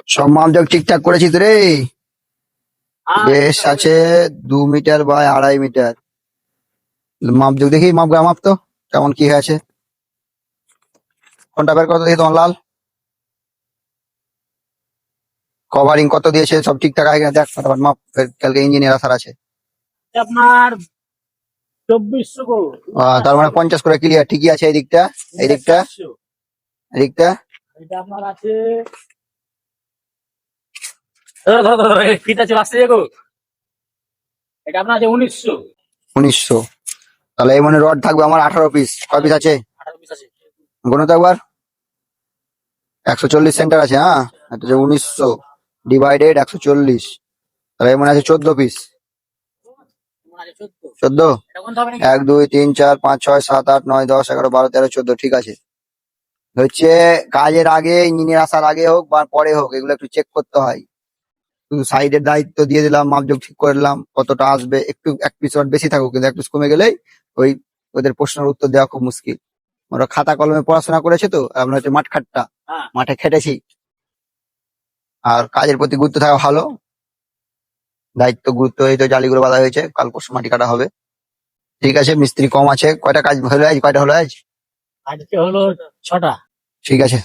সব মাপজোক ঠিকঠাক করেছিস রে? বেশ আছে 2 মিটার বাই 2.5 মিটার। মাপজোক দেখি, মাপ তো কেমন কি হয়েছে। কোনটা বের কত দেখি তোমার লাল? কভারিং কত দিয়েছে, সব ঠিকঠাক আছে কিনা দেখ ফটাফট মাপ, কালকে ইঞ্জিনিয়ার আসার আছে। আপনার 2400 গো। তার মানে 50 করে ক্লিয়ার, ঠিকই আছে। এই দিকটা, এই দিকটা, 400 এই দিকটা। এটা আপনার আছে ধরো ধরো ধরো এই ফিট আছে আসছে গো। এটা আপনার আছে 1900। 1900। তাহলে এই মানে রড থাকবে আমার 18 পিস। কয় পিস আছে 18 পিস আছে। গুনো তো একবার। 140 সেন্টার আছে। হ্যাঁ, এটা হচ্ছে 1900 ডিভাইডেড 140, তাহলে এর মানে আছে 14 পিস। তোমার আছে 14। 14। এটা কোন হবে নাকি? 1 2 3 4 5 6 7 8 9 10 11 12 13 14, ঠিক আছে। হচ্ছে কাজের আগে, ইঞ্জিনিয়ার আসার আগে হোক বা পরে হোক, এগুলো একটু চেক করতে হয়। শুধু সাইডের দায়িত্ব দিয়ে দিলাম, মাপজোক ঠিক করে দিলাম, কতটা আসবে, একটু 1 পিস রড বেশি থাকুক কিন্তু 1 পিস কমে গেলেই ওই ওদের প্রশ্নের উত্তর দেওয়া খুব মুশকিল। ওরা খাতা কলমে পড়াশোনা করেছে তো, আর আমরা হচ্ছে মাঠ খাট্টা, হ্যাঁ। মাঠে খেটেছি। আর কাজের প্রতি গুরুত্ব থাকা ভালো, দায়িত্ব গুরুত্ব। এই তো জালিগুলো বাঁধা হয়েছে, কাল পরশু মাটি কাটা হবে। ঠিক আছে, মিস্ত্রি কম আছে। কয়টা কাজ হলো আজ, কয়টা হলো আজ? আজকে হলো 6টা। ঠিক আছে।